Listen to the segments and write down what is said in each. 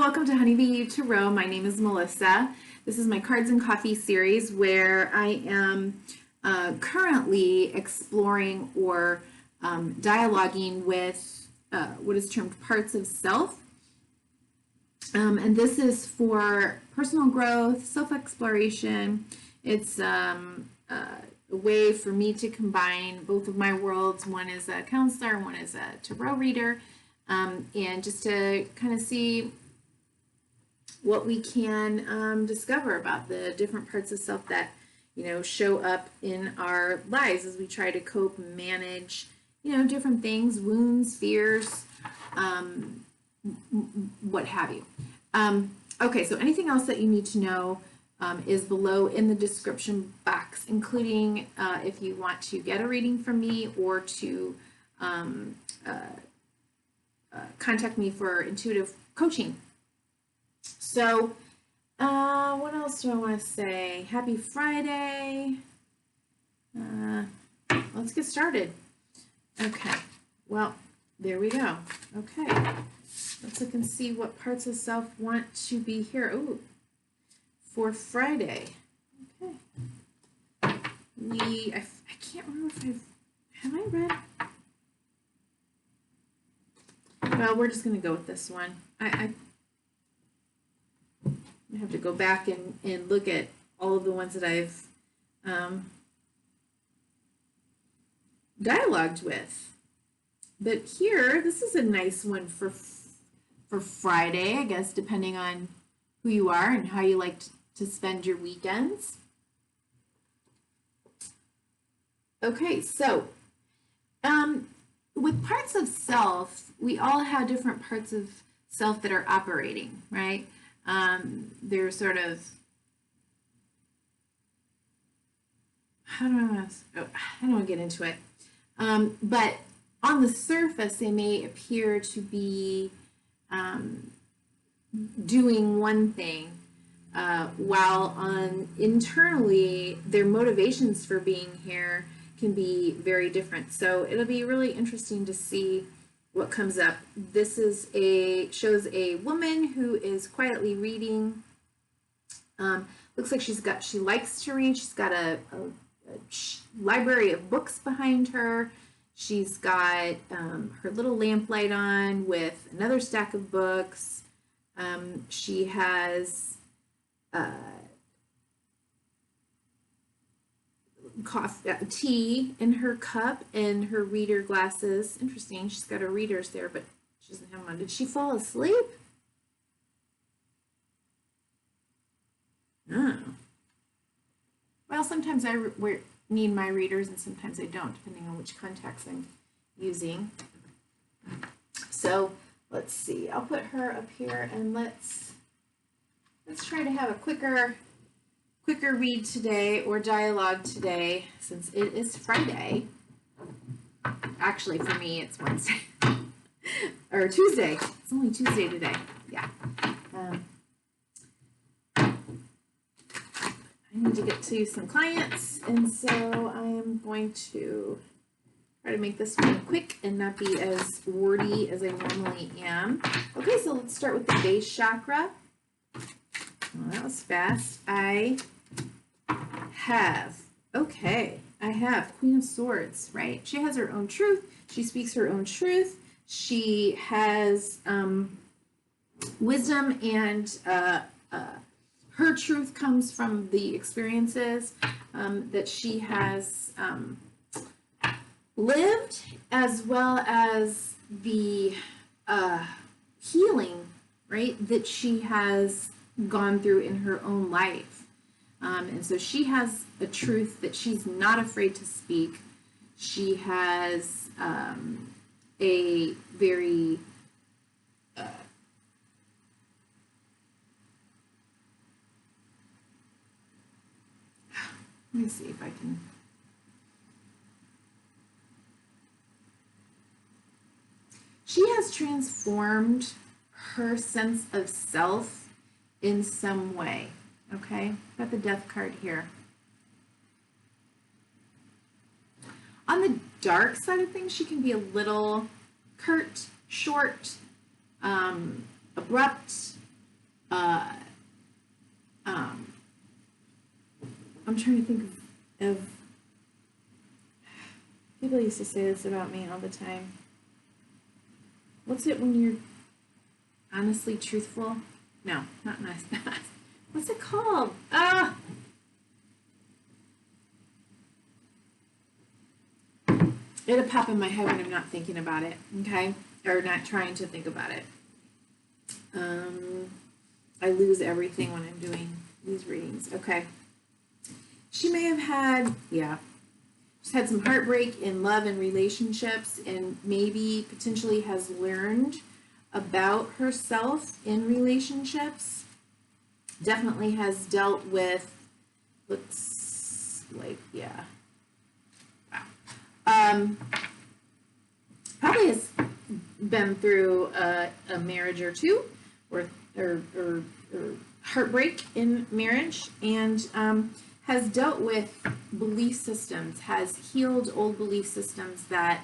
welcome to Honeybee You Tarot. My name is Melissa. This is my Cards and Coffee series where I am currently exploring or dialoguing with what is termed parts of self. And this is for personal growth, self-exploration. It's a way for me to combine both of my worlds. One is a counselor, one is a tarot reader, and just to kind of see what we can discover about the different parts of self that, show up in our lives as we try to cope, manage, different things, wounds, fears, what have you. Okay, so anything else that you need to know is below in the description box, including if you want to get a reading from me or to contact me for intuitive coaching. So, what else do I want to say? Happy Friday. Let's get started. Okay, well, there we go. Okay, let's look and see what parts of self want to be here. Ooh, for Friday. Okay. I can't remember if have I read? Well, we're just going to go with this one. I have to go back and look at all of the ones that I've dialogued with. But here, this is a nice one for Friday, I guess, depending on who you are and how you like to spend your weekends. Okay, so with parts of self, we all have different parts of self that are operating, right? They're sort of, I don't want to get into it. But on the surface, they may appear to be doing one thing, while internally, their motivations for being here can be very different. So it'll be really interesting to see what comes up. This is shows a woman who is quietly reading. Looks like she likes to read. She's got a library of books behind her. She's got her little lamplight on with another stack of books. She has tea in her cup and her reader glasses. Interesting. She's got her readers there, but she doesn't have them on. Did she fall asleep? No. Well, sometimes I need my readers and sometimes I don't, depending on which contacts I'm using. So let's see. I'll put her up here and let's try to have a quicker read today or dialogue today, since it is Friday. Actually, for me, it's Wednesday or Tuesday. It's only Tuesday today. Yeah. I need to get to some clients, and so I am going to try to make this one quick and not be as wordy as I normally am. Okay, so let's start with the base chakra. Well, that was fast. I have Queen of Swords, right? She has her own truth. She speaks her own truth. She has wisdom, and her truth comes from the experiences that she has lived, as well as the healing, right, that she has gone through in her own life. And so she has a truth that she's not afraid to speak. She has a very let me see if I can. She has transformed her sense of self in some way. Okay, got the Death card here. On the dark side of things, she can be a little curt, short, abrupt, I'm trying to think of people used to say this about me all the time. What's it when you're honestly truthful? No, not nice. What's it called? It'll pop in my head when I'm not thinking about it, okay? Or not trying to think about it. I lose everything when I'm doing these readings. Okay. She may have had, she's had some heartbreak in love and relationships, and maybe potentially has learned about herself in relationships. Definitely has dealt with, looks like, probably has been through a marriage or two, or heartbreak in marriage, and has dealt with belief systems, has healed old belief systems that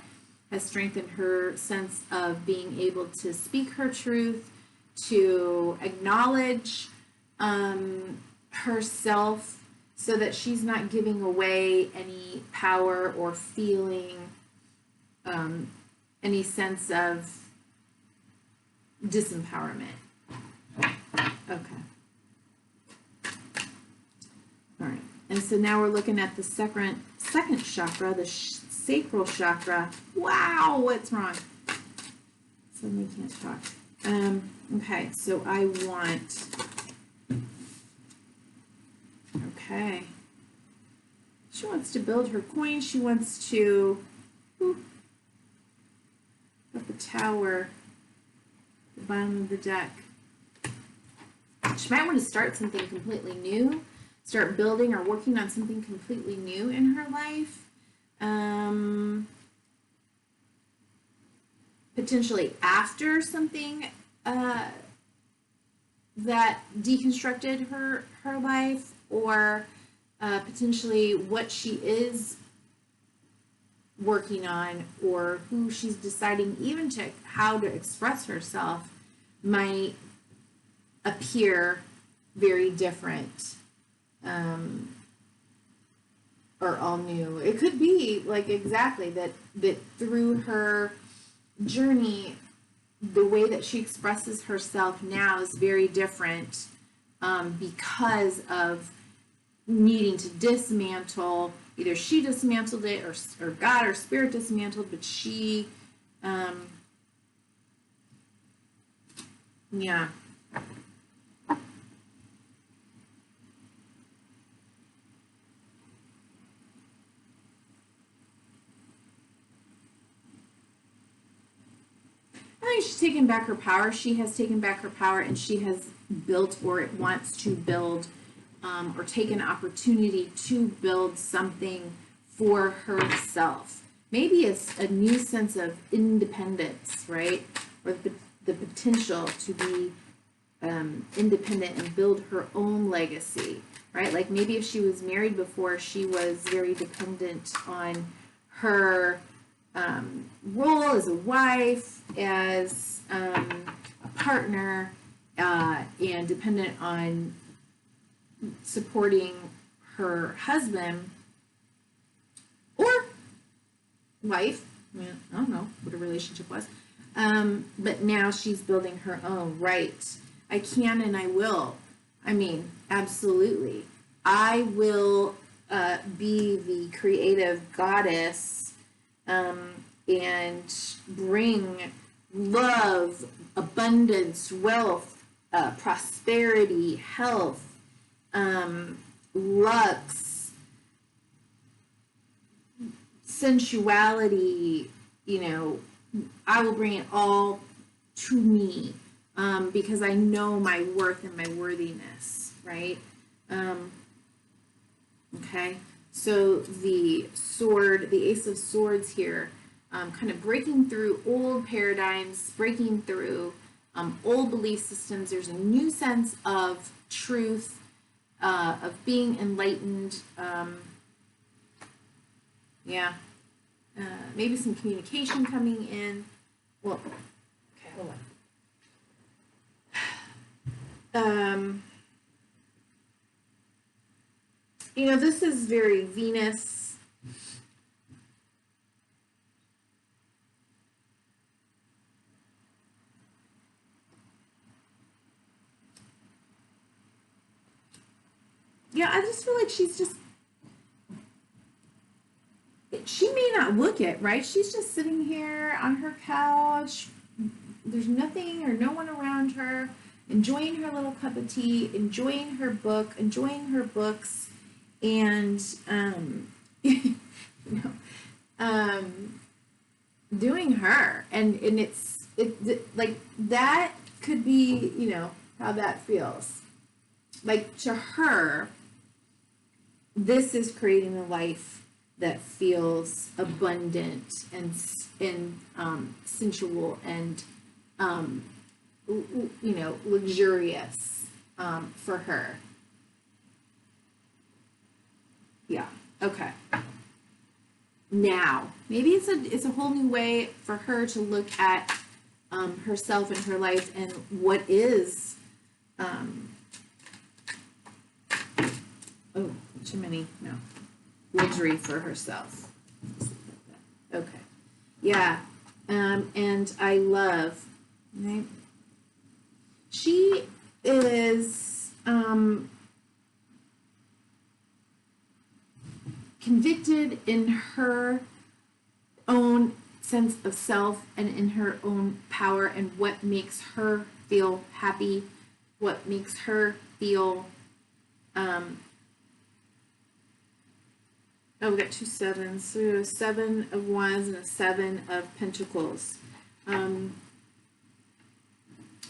has strengthened her sense of being able to speak her truth, to acknowledge herself, so that she's not giving away any power or feeling any sense of disempowerment. Okay. All right. And so now we're looking at the second chakra, the sacral chakra. Wow, what's wrong? Suddenly can't talk. Okay, so I want... Okay. She wants to build her coin. She wants to... Got the tower. The bottom of the deck. She might want to start something completely new. Start building or working on something completely new in her life. Potentially after something that deconstructed her life, or potentially what she is working on, or who she's deciding even to how to express herself might appear very different, or all new. It could be like exactly that through her journey, the way that she expresses herself now is very different, because of needing to dismantle. Either she dismantled it, or God or Spirit dismantled, but she, yeah. I think she's taken back her power. She has taken back her power, and she has built, or wants to build, or take an opportunity to build something for herself. Maybe it's a new sense of independence, right? Or the potential to be independent and build her own legacy, right? Like maybe if she was married before, she was very dependent on her role as a wife, as a partner, and dependent on supporting her husband or wife. I don't know what a relationship was. But now she's building her own, right? I can and I will. I mean, absolutely. I will be the creative goddess, and bring love, abundance, wealth, prosperity, health, lux, sensuality. I will bring it all to me, because I know my worth and my worthiness, right? Okay, so the sword, the Ace of Swords here, kind of breaking through old paradigms, breaking through old belief systems. There's a new sense of truth, of being enlightened. Maybe some communication coming in. Well, okay, hold on. You know, this is very Venus. Yeah, I just feel like she's just, she may not look it, right? She's just sitting here on her couch. There's nothing or no one around her, enjoying her little cup of tea, enjoying her book, enjoying her books, and you know, doing her. And it's like that could be, you know, how that feels. Like to her, this is creating a life that feels abundant and sensual and you know, luxurious for her. Yeah. Okay. Now, maybe it's a whole new way for her to look at herself and her life and what is oh, too many, no, luxury for herself. Okay. Yeah. And I love, right? She is convicted in her own sense of self and in her own power and what makes her feel happy, what makes her feel oh, we got 2 sevens. So we have a 7 of Wands and a 7 of Pentacles.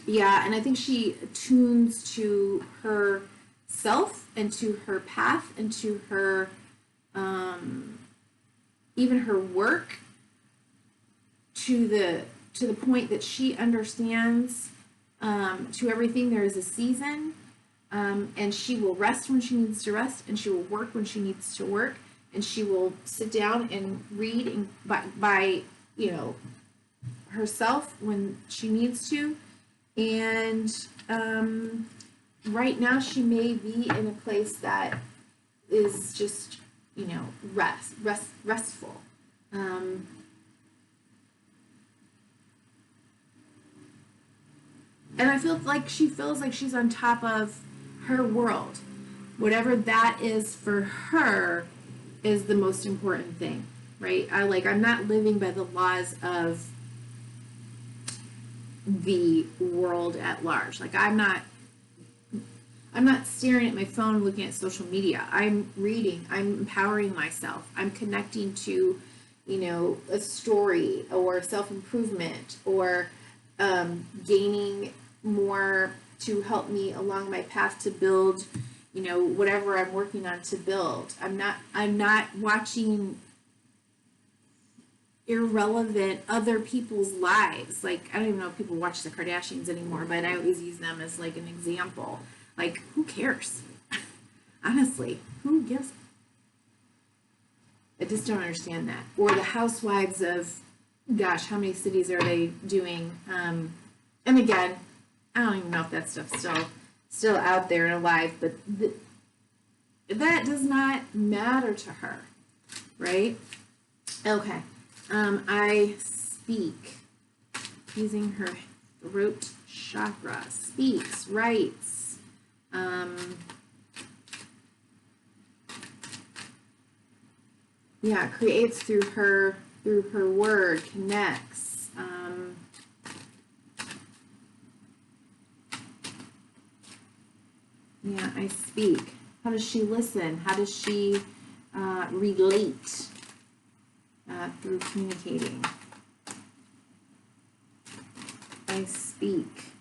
Yeah, and I think she attunes to her self and to her path and to her, even her work, to the point that she understands to everything there is a season, and she will rest when she needs to rest, and she will work when she needs to work. And she will sit down and read and by you know, herself when she needs to. And right now she may be in a place that is just, you know, restful. And I feel like she feels like she's on top of her world. Whatever that is for her is the most important thing, right? I'm not living by the laws of the world at large. Like I'm not staring at my phone looking at social media. I'm reading, I'm empowering myself. I'm connecting to, you know, a story or self-improvement or gaining more to help me along my path to build, you know, whatever I'm working on to build. I'm not watching irrelevant other people's lives. Like, I don't even know if people watch the Kardashians anymore, but I always use them as like an example. Like, who cares? Honestly, who gives? I just don't understand that. Or the housewives of, gosh, how many cities are they doing? And again, I don't even know if that stuff's still out there and alive, but that does not matter to her, right? Okay. I speak using her throat chakra. Speaks, writes. Yeah, creates through her word, connects. Yeah, I speak. How does she listen? How does she relate through communicating? I speak.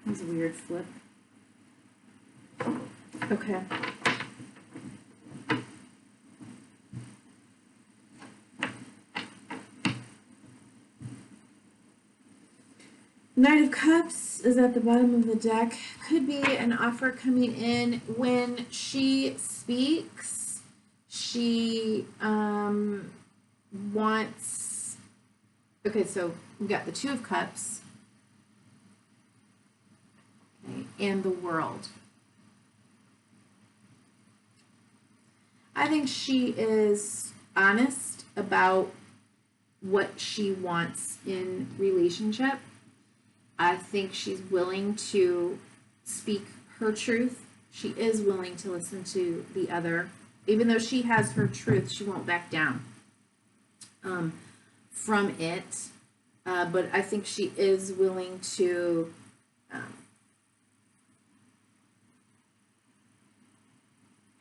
That was a weird flip. Okay. Knight of Cups is at the bottom of the deck. Could be an offer coming in. When she speaks, she wants Okay, so we got the Two of Cups, okay, and the World. I think she is honest about what she wants in relationship. I think she's willing to speak her truth. She is willing to listen to the other. Even though she has her truth, she won't back down from it. But I think she is willing to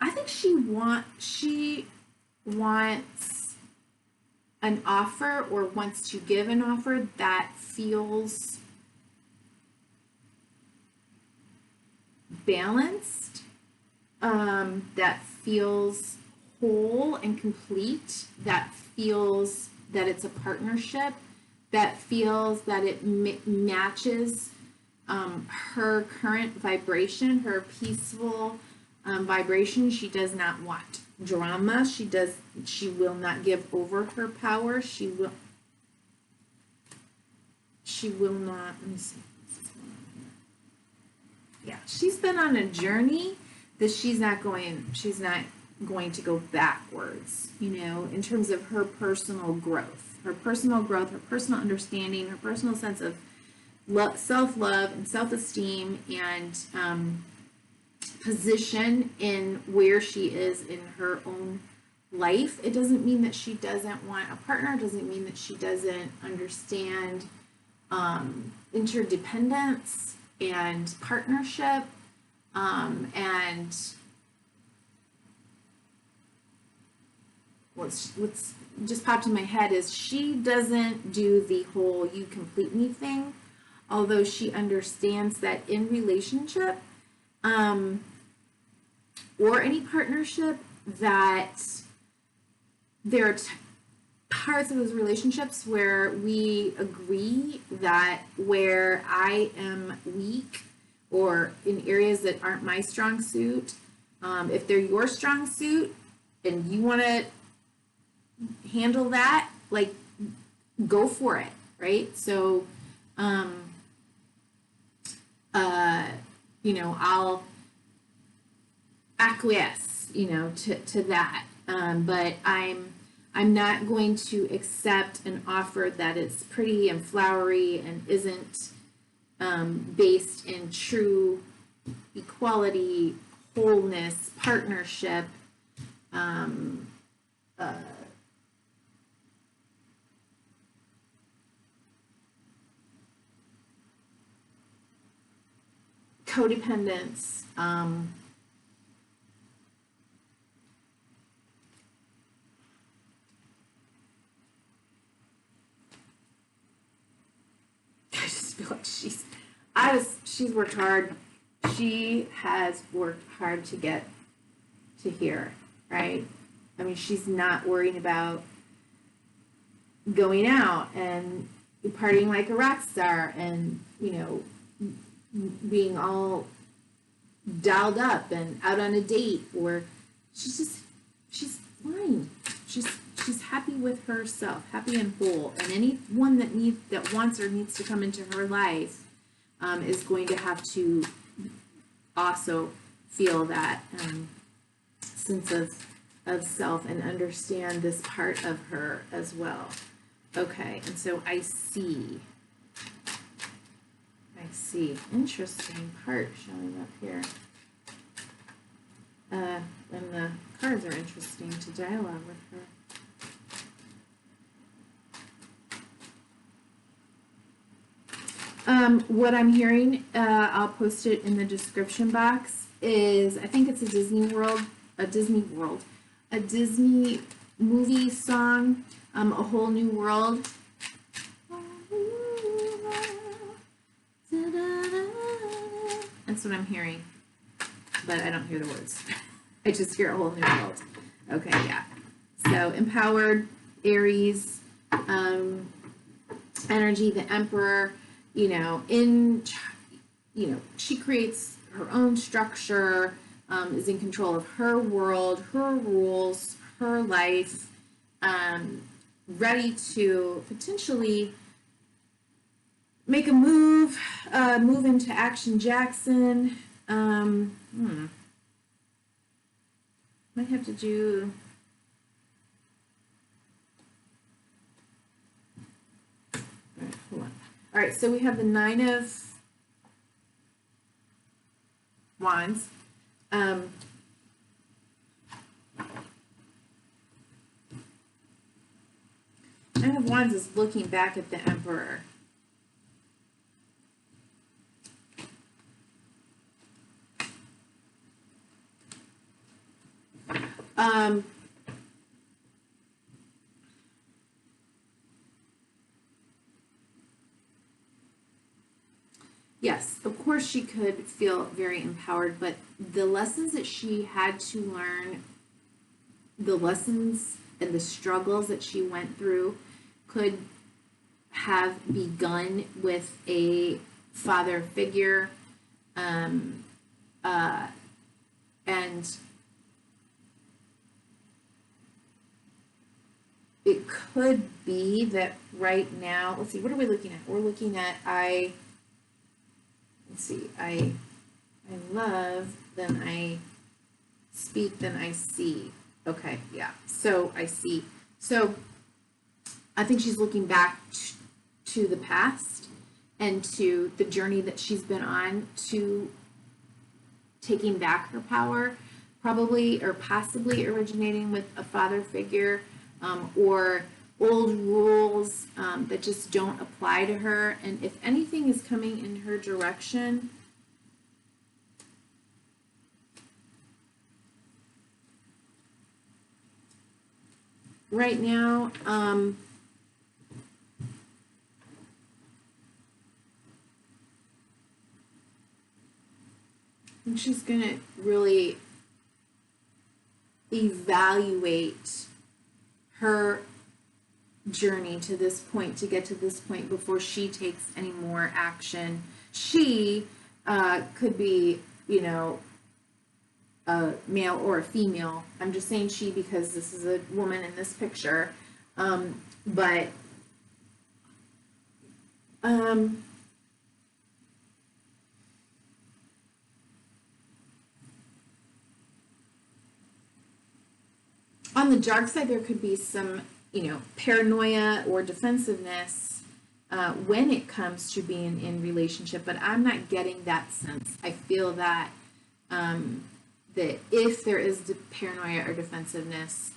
I think she wants an offer, or wants to give an offer that feels balanced, that feels whole and complete, that feels that it's a partnership, that feels that it matches her current vibration, her peaceful vibration. She does not want drama. She will not give over her power. She will not, let me see. Yeah, she's been on a journey that she's not going to go backwards, in terms of her personal growth, her personal understanding, her personal sense of self-love and self-esteem, and position in where she is in her own life. It doesn't mean that she doesn't want a partner. It doesn't mean that she doesn't understand interdependence and partnership, and what's just popped in my head is she doesn't do the whole "you complete me" thing, although she understands that in relationship or any partnership, that there are parts of those relationships where we agree that where I am weak, or in areas that aren't my strong suit, if they're your strong suit and you want to handle that, like, go for it, right? So I'll acquiesce, to that, but I'm not going to accept an offer that is pretty and flowery and isn't based in true equality, wholeness, partnership, codependence, I just feel like she's worked hard. She has worked hard to get to here, right? I mean, she's not worried about going out and partying like a rock star and, being all dialed up and out on a date, or she's fine. She's happy with herself, happy and whole, and anyone that wants or needs to come into her life is going to have to also feel that sense of self and understand this part of her as well. Okay, and so I see. Interesting part showing up here. And the cards are interesting to dialogue with her. What I'm hearing, I'll post it in the description box, is I think it's a Disney movie song, A Whole New World. That's what I'm hearing, but I don't hear the words. I just hear a whole new world. Okay, yeah. So empowered, Aries, energy, the Emperor. She creates her own structure, is in control of her world, her rules, her life. ready to potentially make a move, move into Action Jackson. Might have to do. All right, hold on. All right, so we have the Nine of Wands. Nine of Wands is looking back at the Emperor. Yes, of course she could feel very empowered, but the lessons that she had to learn, the lessons and the struggles that she went through could have begun with a father figure, and it could be that right now, let's see, what are we looking at? We're looking at let's see, I love, then I speak, then I see. Okay, yeah, so I see. So I think she's looking back to the past and to the journey that she's been on to taking back her power, probably or possibly originating with a father figure, or old rules that just don't apply to her. And if anything is coming in her direction, right now, I think she's going to really evaluate her journey to this point, to get to this point before she takes any more action. She could be, you know, a male or a female. I'm just saying she because this is a woman in this picture. But on the dark side, there could be some, you know, paranoia or defensiveness when it comes to being in relationship, but I'm not getting that sense. I feel that that if there is paranoia or defensiveness,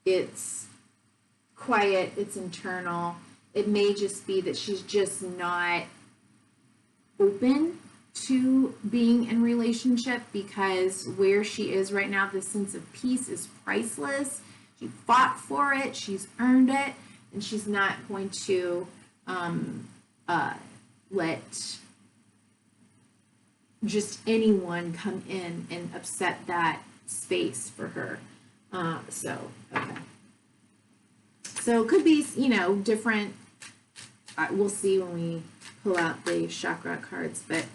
it's quiet, it's internal. It may just be that she's just not open to being in relationship because where she is right now, the sense of peace is priceless. She fought for it, she's earned it, and she's not going to let just anyone come in and upset that space for her. Okay. So it could be, you know, different. We'll see when we pull out the chakra cards, but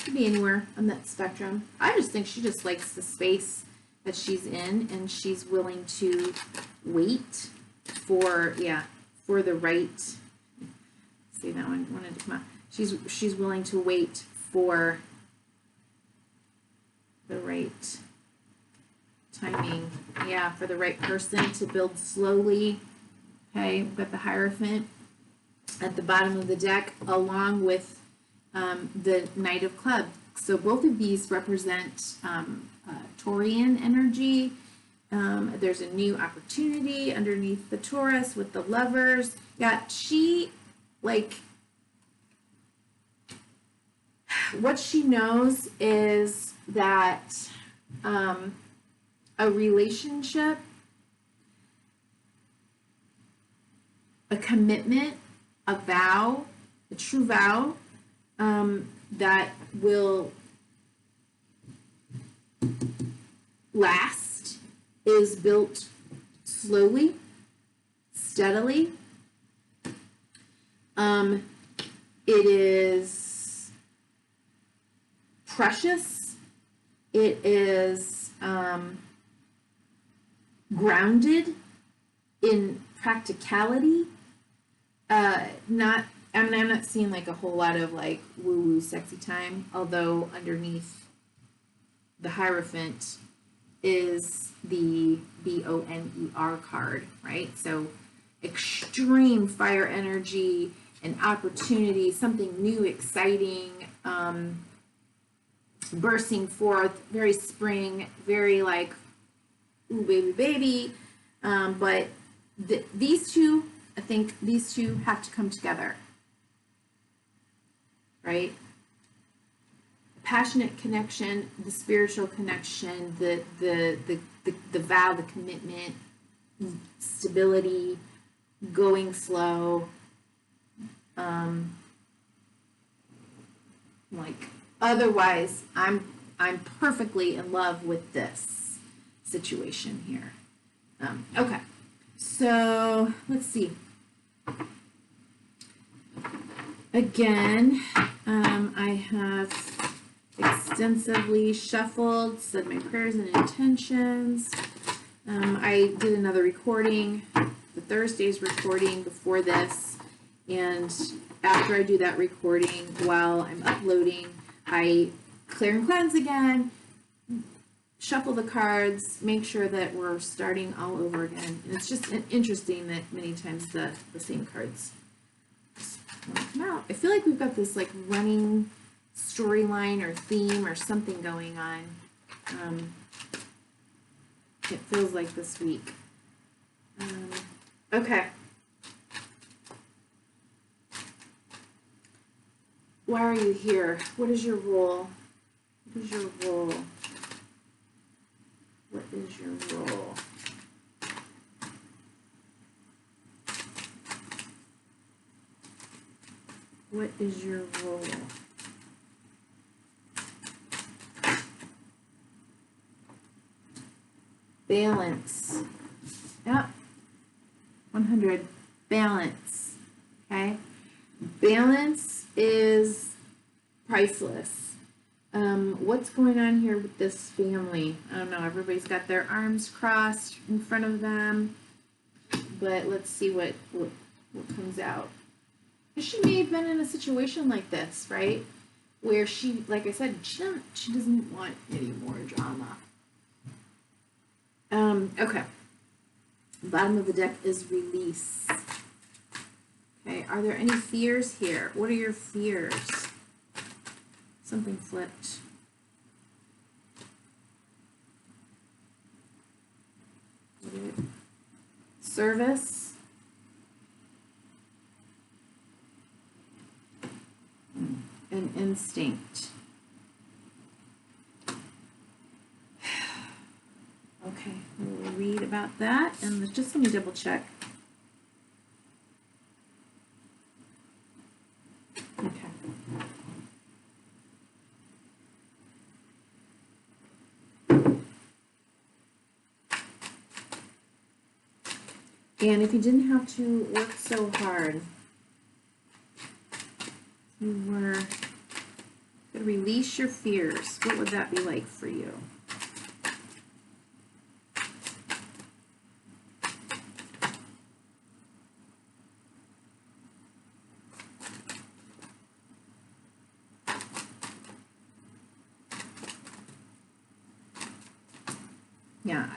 could be anywhere on that spectrum. I just think she just likes the space that she's in, and she's willing to wait for the right. See, that one wanted to come out. She's willing to wait for the right timing. Yeah, for the right person to build slowly. Okay, we've got the Hierophant at the bottom of the deck, along with the Knight of Clubs. So both of these represent Taurian energy. There's a new opportunity underneath the Taurus with the Lovers. Yeah, she, like, what she knows is that a relationship, a commitment, a vow, a true vow that will last is built slowly, steadily. It is precious. It is grounded in practicality. I'm not seeing like a whole lot of like woo-woo sexy time, although underneath the Hierophant is the BONER card, right? So extreme fire energy and opportunity, something new, exciting, bursting forth, very spring, very like, ooh, baby, baby. But these two, I think these two have to come together, right? Passionate connection, the spiritual connection, the vow, the commitment, stability, going slow, like otherwise I'm perfectly in love with this situation here. Okay, so let's see. Again, I have extensively shuffled, said my prayers and intentions. I did another recording, the Thursday's recording before this, and after I do that recording, while I'm uploading, I clear and cleanse again, shuffle the cards, make sure that we're starting all over again. And it's just interesting that many times the same cards come out. I feel like we've got this like running storyline or theme or something going on. It feels like this week. Okay. Why are you here? What is your role? What is your role? What is your role? What is your role? Balance. Yep. 100. Balance. Okay. Balance is priceless. What's going on here with this family? I don't know. Everybody's got their arms crossed in front of them. But let's see what comes out. She may have been in a situation like this, right? Where she, like I said, she doesn't want any more drama. Okay. Bottom of the deck is release. Okay, are there any fears here? What are your fears? Something flipped. Service. And instinct. Okay, we'll read about that, and just let me double check. Okay. And if you didn't have to work so hard, you were going to release your fears, what would that be like for you? Yeah.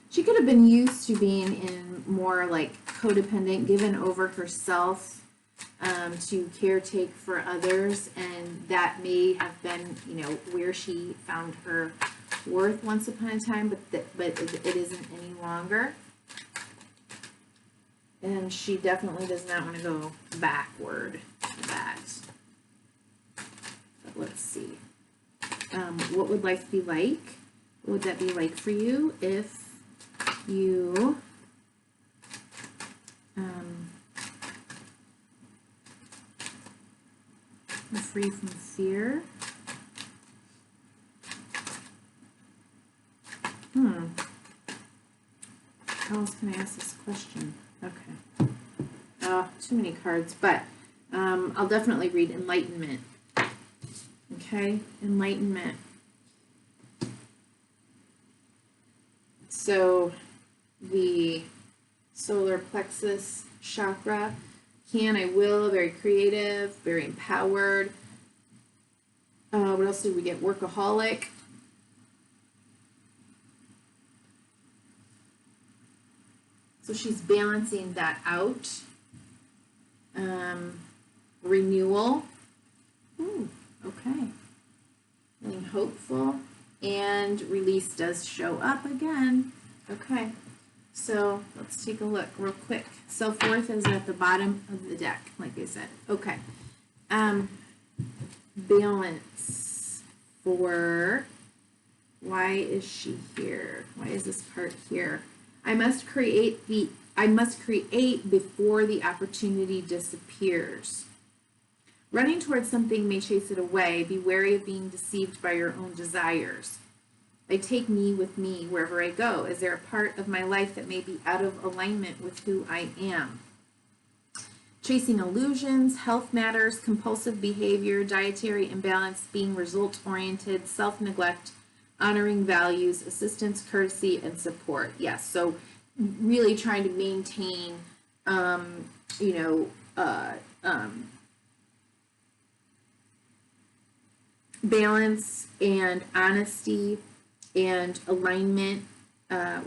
She could have been used to being in more like codependent, given over herself to caretake for others, and that may have been, you know, where she found her worth once upon a time, but it isn't any longer. And she definitely does not want to go backward to that. But let's see. What would life be like? What would that be like for you if you are free from fear? How else can I ask this question? Okay. Oh, too many cards, but I'll definitely read Enlightenment. Okay, Enlightenment. So the solar plexus chakra, can, I will, very creative, very empowered. What else did we get? Workaholic. So she's balancing that out. Renewal. Ooh, okay. Feeling hopeful. And release does show up again. Okay. So let's take a look real quick. Self-worth is at the bottom of the deck, like I said. Okay. Balance for, why is she here? Why is this part here? I must create before the opportunity disappears. Running towards something may chase it away. Be wary of being deceived by your own desires. I take me with me wherever I go. Is there a part of my life that may be out of alignment with who I am? Chasing illusions, health matters, compulsive behavior, dietary imbalance, being result-oriented, self-neglect, honoring values, assistance, courtesy, and support. Yes, so really trying to maintain, balance and honesty and alignment,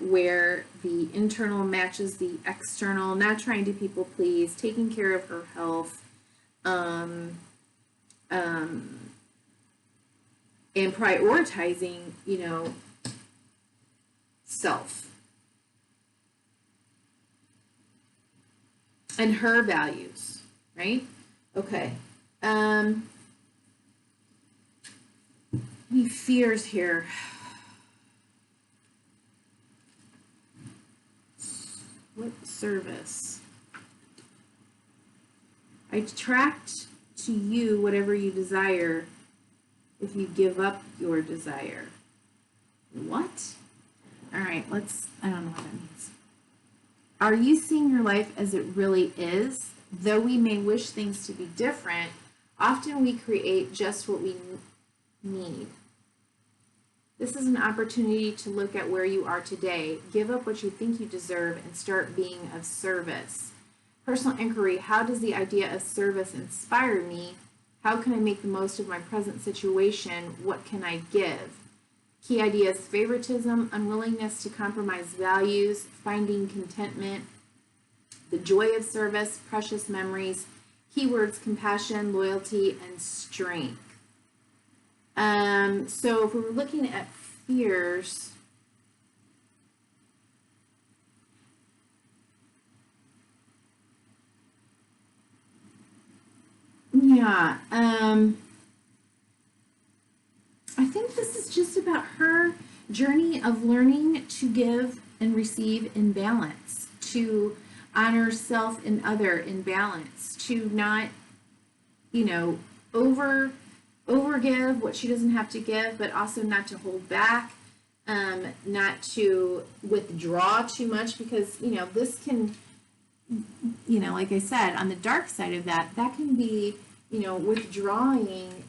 where the internal matches the external, not trying to people please, taking care of her health, and prioritizing, self and her values, right? Okay. Any fears here? What service? I attract to you whatever you desire if you give up your desire. What? All right, I don't know what that means. Are you seeing your life as it really is? Though we may wish things to be different, often we create just what we need. This is an opportunity to look at where you are today, give up what you think you deserve, and start being of service. Personal inquiry, how does the idea of service inspire me? How can I make the most of my present situation? What can I give? Key ideas, favoritism, unwillingness to compromise values, finding contentment, the joy of service, precious memories, keywords, compassion, loyalty, and strength. So if we were looking at fears, yeah, I think this is just about her journey of learning to give and receive in balance, to honor self and other in balance, to not, overgive what she doesn't have to give, but also not to hold back, not to withdraw too much, because, this can, like I said, on the dark side of that can be, withdrawing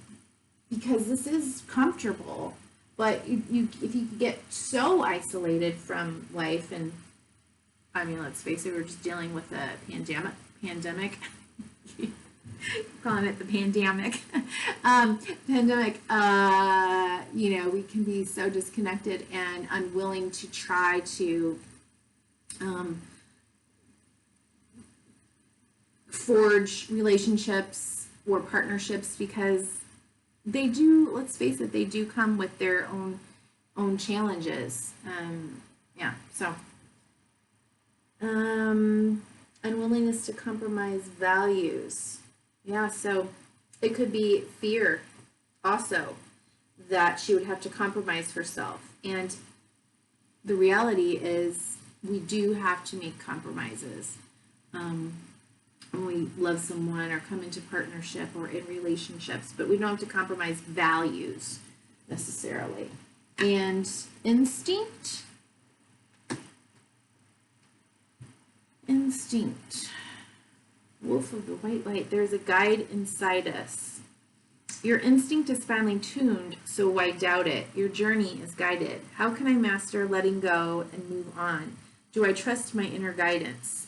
because this is comfortable, but if you get so isolated from life, and I mean, let's face it, we're just dealing with a pandemic. Calling it the pandemic. We can be so disconnected and unwilling to try to forge relationships or partnerships, because they do, let's face it, they do come with their own challenges. Unwillingness to compromise values. Yeah, so it could be fear also that she would have to compromise herself. And the reality is we do have to make compromises when we love someone or come into partnership or in relationships, but we don't have to compromise values necessarily. And instinct. Wolf of the white light. There's a guide inside us. Your instinct is finely tuned, so why doubt it? Your journey is guided. How can I master letting go and move on? Do I trust my inner guidance?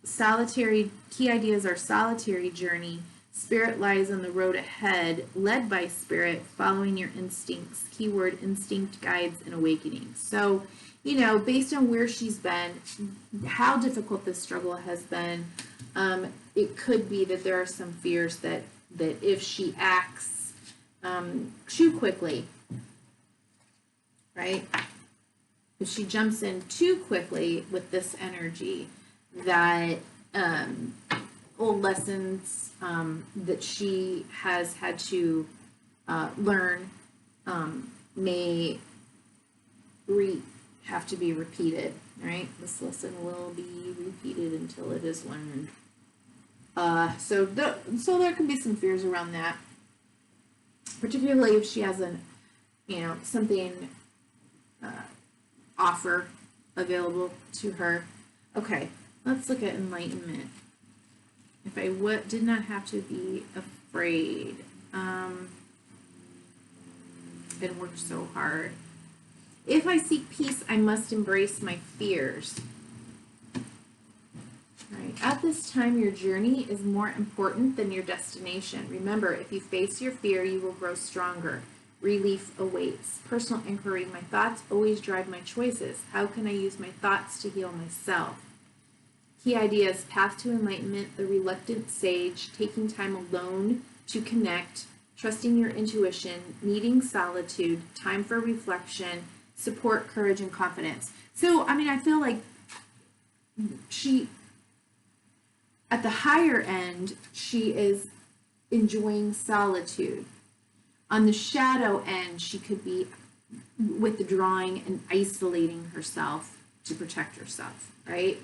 Solitary, key ideas are solitary journey. Spirit lies on the road ahead, led by spirit, following your instincts. Keyword, instinct guides and awakening. So, you know, based on where she's been, how difficult this struggle has been, it could be that there are some fears that if she acts too quickly, right? If she jumps in too quickly with this energy, that old lessons that she has had to learn may have to be repeated, right? This lesson will be repeated until it is learned. So there can be some fears around that, particularly if she has something offer available to her. Okay, let's look at enlightenment. If I did not have to be afraid, and worked so hard. If I seek peace, I must embrace my fears. Right. At this time, your journey is more important than your destination. Remember, if you face your fear, you will grow stronger. Relief awaits. Personal inquiry. My thoughts always drive my choices. How can I use my thoughts to heal myself? Key ideas: path to enlightenment, the reluctant sage, taking time alone to connect, trusting your intuition, needing solitude, time for reflection, support, courage, and confidence. So, I mean, I feel like she, at the higher end, she is enjoying solitude. On the shadow end, she could be withdrawing and isolating herself to protect herself, right?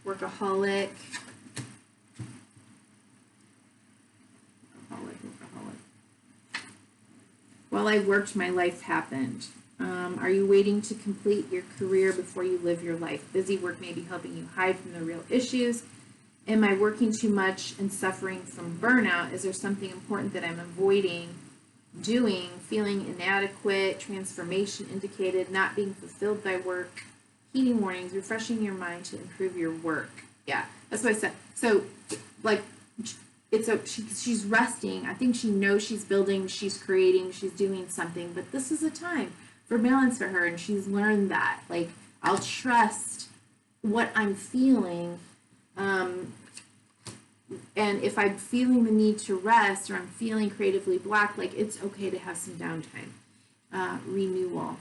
Workaholic. While I worked, my life happened. Are you waiting to complete your career before you live your life? Busy work may be helping you hide from the real issues. Am I working too much and suffering from burnout? Is there something important that I'm avoiding doing? Feeling inadequate, transformation indicated, not being fulfilled by work, heeding warnings, refreshing your mind to improve your work. Yeah, that's what I said. So, like, she's resting. I think she knows she's building, she's creating, she's doing something, but this is a time for balance for her, and she's learned that. Like, I'll trust what I'm feeling, and if I'm feeling the need to rest or I'm feeling creatively blocked, like, it's okay to have some downtime. Renewal.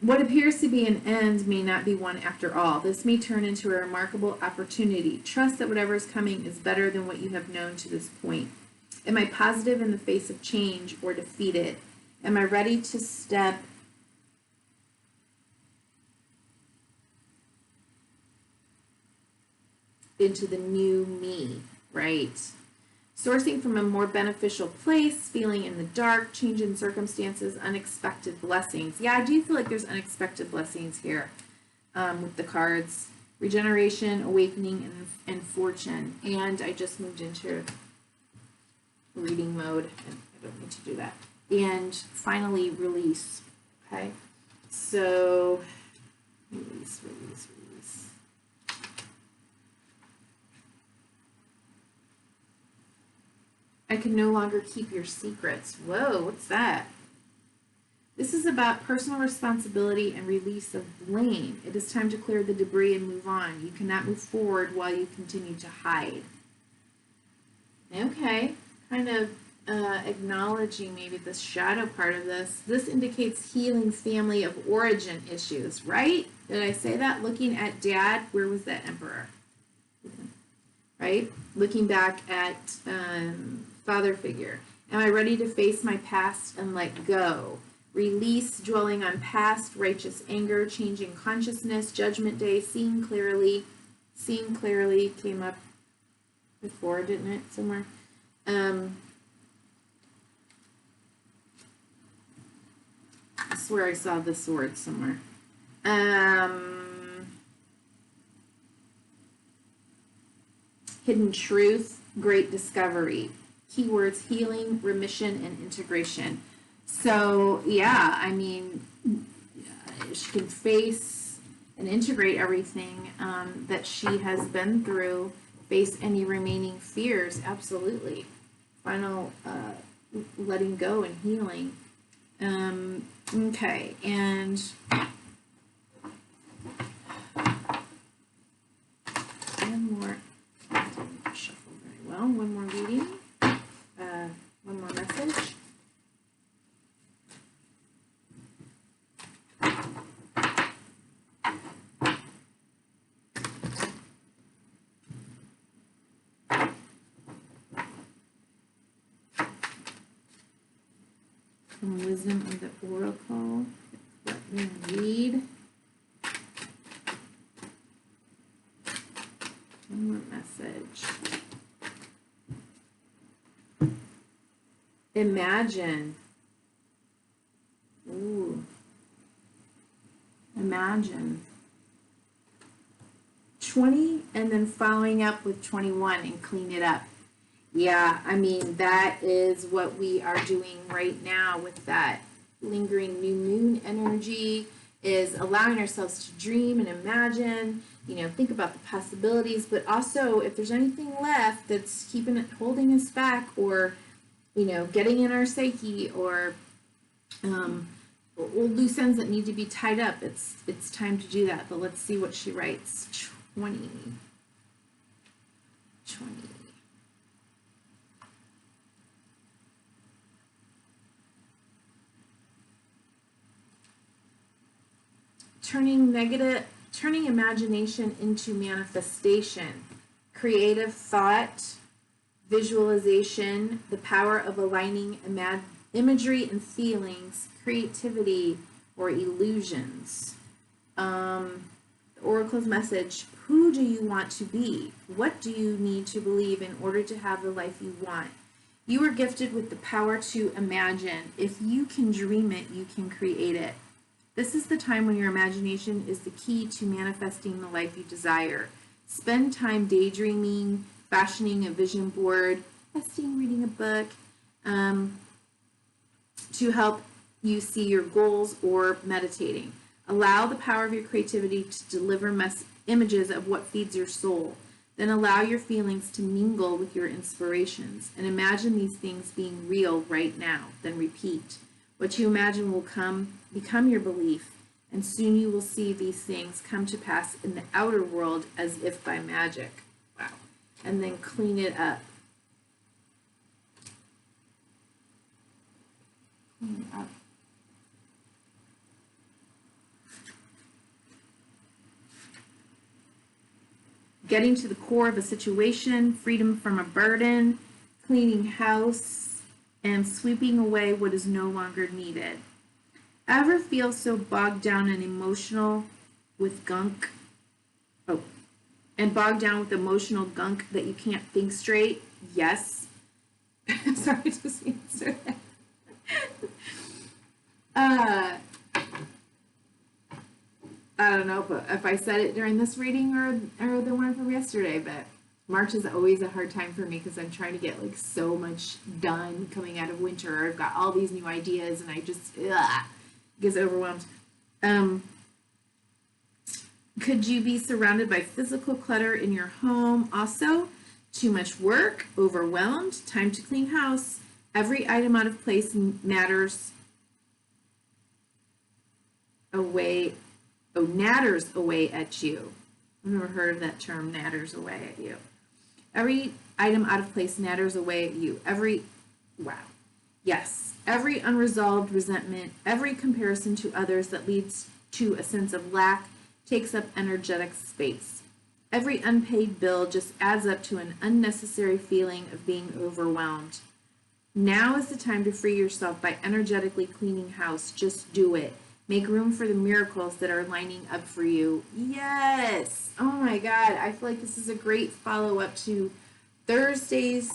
What appears to be an end may not be one after all. This may turn into a remarkable opportunity. Trust that whatever is coming is better than what you have known to this point. Am I positive in the face of change or defeated? Am I ready to step into the new me, right? Sourcing from a more beneficial place, feeling in the dark, change in circumstances, unexpected blessings. Yeah, I do feel like there's unexpected blessings here with the cards. Regeneration, awakening, and fortune. And I just moved into reading mode, and I don't need to do that. And finally, release. Okay, so release. I can no longer keep your secrets. Whoa, what's that? This is about personal responsibility and release of blame. It is time to clear the debris and move on. You cannot move forward while you continue to hide. Okay, kind of acknowledging maybe this shadow part of this. This indicates healing family of origin issues, right? Did I say that? Looking at dad, where was that emperor? Right? Looking back at father figure. Am I ready to face my past and let go? Release, dwelling on past, righteous anger, changing consciousness, judgment day, seeing clearly, Seeing clearly came up before, didn't it? Somewhere. I swear I saw the sword somewhere. Hidden truth, great discovery. Keywords: healing, remission, and integration. So, yeah, I mean, she can face and integrate everything that she has been through, face any remaining fears, absolutely. Final letting go and healing. Okay, and one more. Didn't shuffle very well. One more reading. One more message. From Wisdom of the Oracle. Let me read. One more message. Imagine. Ooh. Imagine. 20 and then following up with 21 and clean it up. Yeah, I mean, that is what we are doing right now with that lingering new moon energy, is allowing ourselves to dream and imagine, you know, think about the possibilities, but also if there's anything left that's keeping it, holding us back, or, you know, getting in our psyche, or loose ends that need to be tied up, it's time to do that. But let's see what she writes. 20. Turning imagination into manifestation, creative thought, visualization, the power of aligning imagery and feelings, creativity, or illusions. The Oracle's message: who do you want to be? What do you need to believe in order to have the life you want? You are gifted with the power to imagine. If you can dream it, you can create it. This is the time when your imagination is the key to manifesting the life you desire. Spend time daydreaming, fashioning a vision board, resting, reading a book, to help you see your goals, or meditating. Allow the power of your creativity to deliver images of what feeds your soul. Then allow your feelings to mingle with your inspirations, and imagine these things being real right now. Then repeat. What you imagine will become your belief, and soon you will see these things come to pass in the outer world as if by magic. Wow. And then clean it up. Clean it up. Getting to the core of a situation, freedom from a burden, cleaning house, and sweeping away what is no longer needed. Ever feel so bogged down and emotional with gunk? And bogged down with emotional gunk that you can't think straight? Yes. Sorry, I just answered that. I don't know if I said it during this reading or the one from yesterday, but March is always a hard time for me because I'm trying to get like so much done coming out of winter. I've got all these new ideas and I just gets overwhelmed. Could you be surrounded by physical clutter in your home? Also, too much work, overwhelmed, time to clean house. Every item out of place natters away at you. I've never heard of that term, natters away at you. Every item out of place natters away at you. Every unresolved resentment, every comparison to others that leads to a sense of lack takes up energetic space. Every unpaid bill just adds up to an unnecessary feeling of being overwhelmed. Now is the time to free yourself by energetically cleaning house. Just do it. Make room for the miracles that are lining up for you. Yes. Oh my God. I feel like this is a great follow-up to Thursday's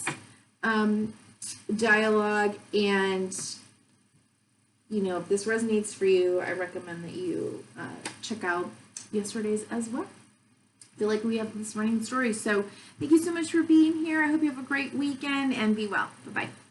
dialogue. And, you know, if this resonates for you, I recommend that you check out yesterday's as well. I feel like we have this running story. So thank you so much for being here. I hope you have a great weekend and be well. Bye-bye.